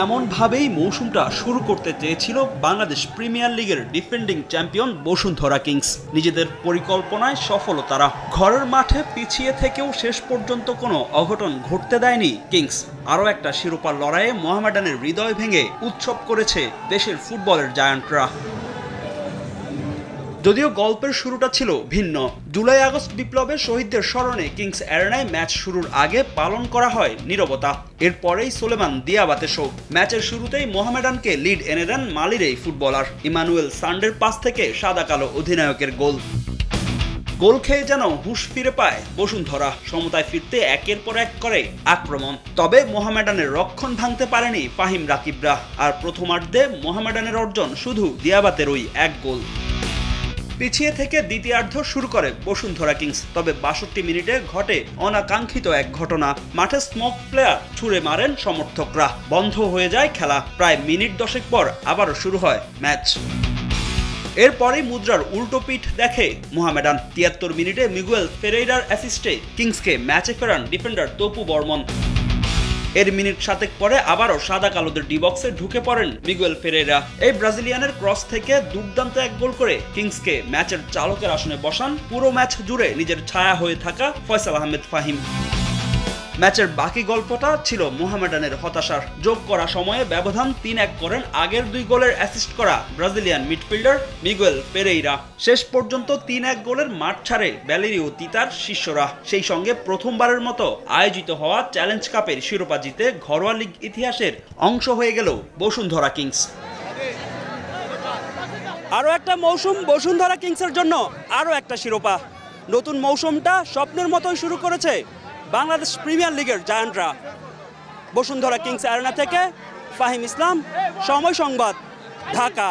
এমনভাবেই মৌসুমটা শুরু করতে চেয়েছিল বাংলাদেশ প্রিমিয়ার লিগের ডিফেন্ডিং চ্যাম্পিয়ন বসুন্ধরা কিংস। নিজেদের পরিকল্পনায় সফল তারা। ঘরের মাঠে পিছিয়ে থেকেও শেষ পর্যন্ত কোনো অঘটন ঘটতে দেয়নি কিংস। আরও একটা শিরোপার লড়াইয়ে মোহামেডানের হৃদয় ভেঙে উৎসব করেছে দেশের ফুটবলের জায়ান্টরা। যদিও গল্পের শুরুটা ছিল ভিন্ন। জুলাই আগস্ট বিপ্লবে শহীদদের স্মরণে কিংস অ্যারেনায় ম্যাচ শুরুর আগে পালন করা হয় নীরবতা। এরপরেই সোলেমান দিয়াবাতে শো। ম্যাচের শুরুতেই মোহামেডানকে লিড এনে দেন মালির এই ফুটবলার। ইমানুয়েল সান্ডের পাস থেকে সাদা কালো অধিনায়কের গোল খেয়ে যেন হুঁশ ফিরে পায় বসুন্ধরা। সমতায় ফিরতে একের পর এক করে আক্রমণ। তবে মোহামেডানের রক্ষণ ভাঙতে পারেনি ফাহিম রাকিবরা। আর প্রথমার্ধে মোহামেডানের অর্জন শুধু দিয়াবাতেরই এক গোল। পিছিয়ে থেকে দ্বিতীয়ার্ধ শুরু করে বসুন্ধরা কিংস। তবে ৬২ মিনিটে ঘটে অনাকাঙ্ক্ষিত এক ঘটনা। মাঠে স্মোক প্লেয়ার ছুড়ে মারেন সমর্থকরা। বন্ধ হয়ে যায় খেলা। প্রায় মিনিট ১০ পর আবারও শুরু হয় ম্যাচ। এরপরে মুদ্রার উল্টো পিঠ দেখে মোহামেডান। ৭৩ মিনিটে মিগুয়েল ফেরেইরার অ্যাসিস্টে কিংসকে ম্যাচে ফেরান ডিফেন্ডার তপু বর্মন। এর মিনিট ৭ পরে আবারও সাদা কালোদের ডি বক্সে ঢুকে পড়েন মিগুয়েল ফেরেইরা। এই ব্রাজিলিয়ানের ক্রস থেকে দুর্দান্ত এক গোল করে কিংসকে ম্যাচের চালকের আসনে বসান পুরো ম্যাচ জুড়ে নিজের ছায়া হয়ে থাকা ফয়সাল আহমেদ ফাহিম। ম্যাচের বাকি গল্পটা ছিল মোহামেডানের হতাশার। যোগ করা সময়ে ব্যবধান ৩-১ করেন আগের ২ গোলের অ্যাসিস্ট করা ব্রাজিলিয়ান মিডফিল্ডার মিগুয়েল ফেরেইরা। শেষ পর্যন্ত ৩-১ গোলের মাঠ ছাড়ে ব্যালেরিও তিতার শিষ্যরা। সেই সঙ্গে প্রথমবারের মতো আয়োজিত হওয়া চ্যালেঞ্জ কাপের শিরোপা জিতে ঘরোয়া লিগ ইতিহাসের অংশ হয়ে গেল বসুন্ধরা কিংস। আরও একটা মৌসুম বসুন্ধরা কিংসের জন্য আরও একটা শিরোপা। নতুন মৌসুমটা স্বপ্নের মতোই শুরু করেছে বাংলাদেশ প্রিমিয়ার লিগের জায়ান্টরা। বসুন্ধরা কিংস অ্যারেনা থেকে ফাহিম ইসলাম, সময় সংবাদ, ঢাকা।